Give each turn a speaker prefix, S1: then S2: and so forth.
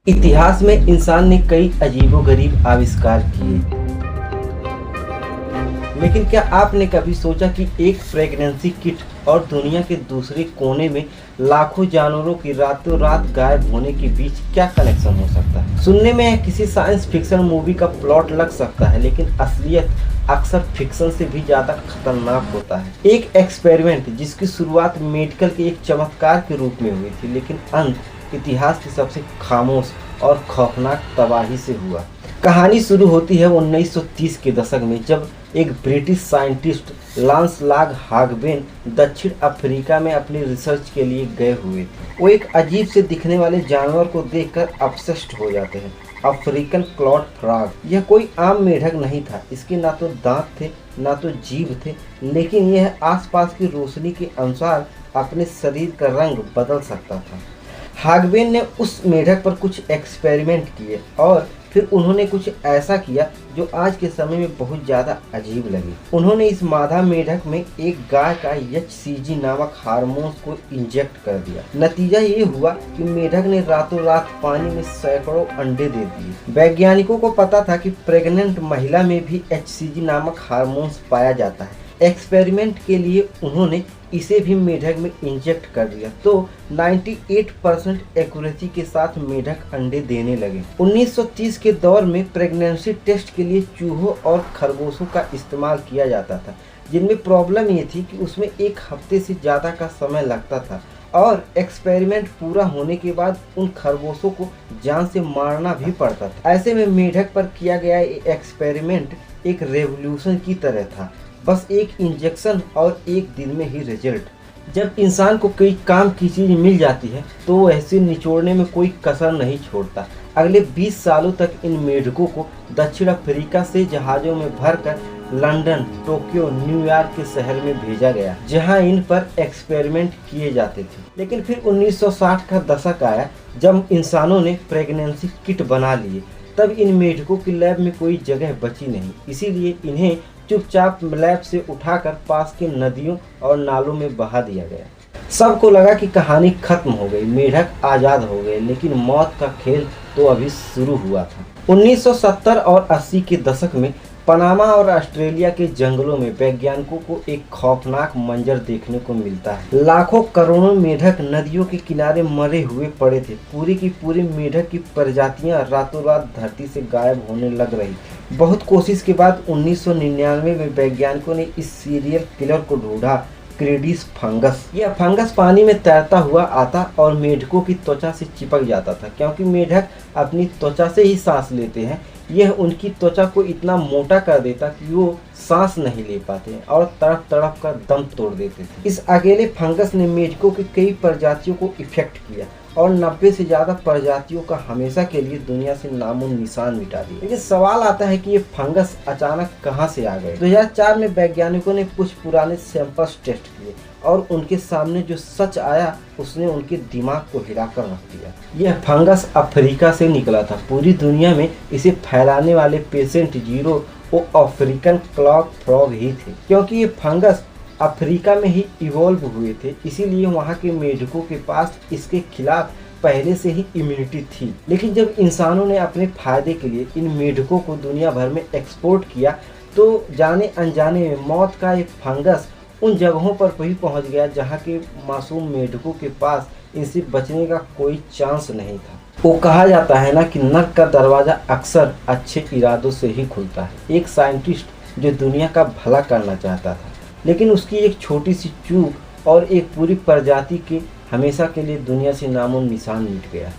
S1: इतिहास में इंसान ने कई अजीबोगरीब आविष्कार किए, लेकिन क्या आपने कभी सोचा कि एक प्रेगनेंसी किट और दुनिया के दूसरे कोने में लाखों जानवरों की रातों रात गायब होने के बीच क्या कनेक्शन हो सकता है। सुनने में यह किसी साइंस फिक्शन मूवी का प्लॉट लग सकता है, लेकिन असलियत अक्सर फिक्शन से भी ज़्यादा खतरनाक होता है। एक एक्सपेरिमेंट जिसकी शुरुआत मेडिकल के एक चमत्कार के रूप में हुई थी, लेकिन अंत इतिहास की सबसे खामोश और खौफनाक तबाही से हुआ। कहानी शुरू होती है 1930 के दशक में, जब एक ब्रिटिश साइंटिस्ट लांस लाग हागबेन दक्षिण अफ्रीका में अपनी रिसर्च के लिए गए हुए थे। वो एक अजीब से दिखने वाले जानवर को देखकर ऑब्सेस्ड हो जाते हैं, अफ्रीकन क्लॉड फ्रॉग। यह कोई आम मेढक नहीं था, इसके ना तो दांत थे ना तो जीभ थे, लेकिन यह आसपास की रोशनी के अनुसार अपने शरीर का रंग बदल सकता था। हागबेन ने उस मेढक पर कुछ एक्सपेरिमेंट किए और फिर उन्होंने कुछ ऐसा किया जो आज के समय में बहुत ज़्यादा अजीब लगे। उन्होंने इस मादा मेढक में एक गाय का HCG नामक हार्मोन को इंजेक्ट कर दिया। नतीजा ये हुआ कि मेढक ने रातों रात पानी में सैकड़ों अंडे दे दिए। वैज्ञानिकों को पता था कि प्रेग्नेंट महिला में भी HCG नामक हार्मोन पाया जाता है। एक्सपेरिमेंट के लिए उन्होंने इसे भी मेढक में इंजेक्ट कर दिया, तो 98% एक्यूरेसी के साथ मेढक अंडे देने लगे। 1930 के दौर में प्रेगनेंसी टेस्ट के लिए चूहों और खरगोशों का इस्तेमाल किया जाता था, जिनमें प्रॉब्लम ये थी कि उसमें एक हफ्ते से ज़्यादा का समय लगता था और एक्सपेरिमेंट पूरा होने के बाद उन खरगोशों को जान से मारना भी पड़ता था। ऐसे में मेढक पर किया गया एक्सपेरिमेंट एक रेवोल्यूशन की तरह था, बस एक इंजेक्शन और एक दिन में ही रिजल्ट। जब इंसान को कोई काम की चीज़ मिल जाती है तो वो ऐसे निचोड़ने में कोई कसर नहीं छोड़ता। अगले 20 सालों तक इन मेढकों को दक्षिण अफ्रीका से जहाज़ों में भरकर लंदन, टोक्यो, न्यूयॉर्क के शहर में भेजा गया, जहां इन पर एक्सपेरिमेंट किए जाते थे। लेकिन फिर 1960 का दशक आया, जब इंसानों ने प्रेगनेंसी किट बना लिए। तब इन मेढकों की लैब में कोई जगह बची नहीं, इसीलिए इन्हें चुपचाप लैब से उठाकर पास के नदियों और नालों में बहा दिया गया। सबको लगा कि कहानी खत्म हो गई, मेढक आज़ाद हो गए, लेकिन मौत का खेल तो अभी शुरू हुआ था। 1970 और 80 के दशक में पनामा और ऑस्ट्रेलिया के जंगलों में वैज्ञानिकों को एक खौफनाक मंजर देखने को मिलता है। लाखों करोड़ों मेढक नदियों के किनारे मरे हुए पड़े थे। पूरी की पूरी मेढक की प्रजातियां रातों रात धरती से गायब होने लग रही थी। बहुत कोशिश के बाद 1999 में वैज्ञानिकों ने इस सीरियल किलर को ढूंढा, क्रेडिस फंगस। यह फंगस पानी में तैरता हुआ आता और मेढकों की त्वचा से चिपक जाता था। क्योंकि मेढक अपनी त्वचा से ही सांस लेते हैं, यह उनकी त्वचा को इतना मोटा कर देता कि वो सांस नहीं ले पाते और तड़प तड़प कर दम तोड़ देते थे। इस अकेले फंगस ने मेढकों की कई प्रजातियों को इफेक्ट किया और 90 से ज़्यादा प्रजातियों का हमेशा के लिए दुनिया से नामो निशान मिटा दिया। लेकिन सवाल आता है कि ये फंगस अचानक कहाँ से आ गए। 2004 में वैज्ञानिकों ने कुछ पुराने सैंपल्स टेस्ट किए और उनके सामने जो सच आया उसने उनके दिमाग को हिलाकर रख दिया। यह फंगस अफ्रीका से निकला था। पूरी दुनिया में इसे फैलाने वाले पेशेंट जीरो वो अफ्रीकन क्लॉड फ्रॉग ही थे। क्योंकि ये फंगस अफ्रीका में ही इवॉल्व हुए थे, इसीलिए वहाँ के मेढकों के पास इसके खिलाफ पहले से ही इम्यूनिटी थी। लेकिन जब इंसानों ने अपने फायदे के लिए इन मेढकों को दुनिया भर में एक्सपोर्ट किया, तो जाने अनजाने में मौत का एक फंगस उन जगहों पर भी पहुंच गया जहां के मासूम मेढकों के पास इनसे बचने का कोई चांस नहीं था। वो कहा जाता है ना कि नर्क का दरवाज़ा अक्सर अच्छे इरादों से ही खुलता है। एक साइंटिस्ट जो दुनिया का भला करना चाहता था, लेकिन उसकी एक छोटी सी चूक और एक पूरी प्रजाति के हमेशा के लिए दुनिया से नामो निशान मिट गया।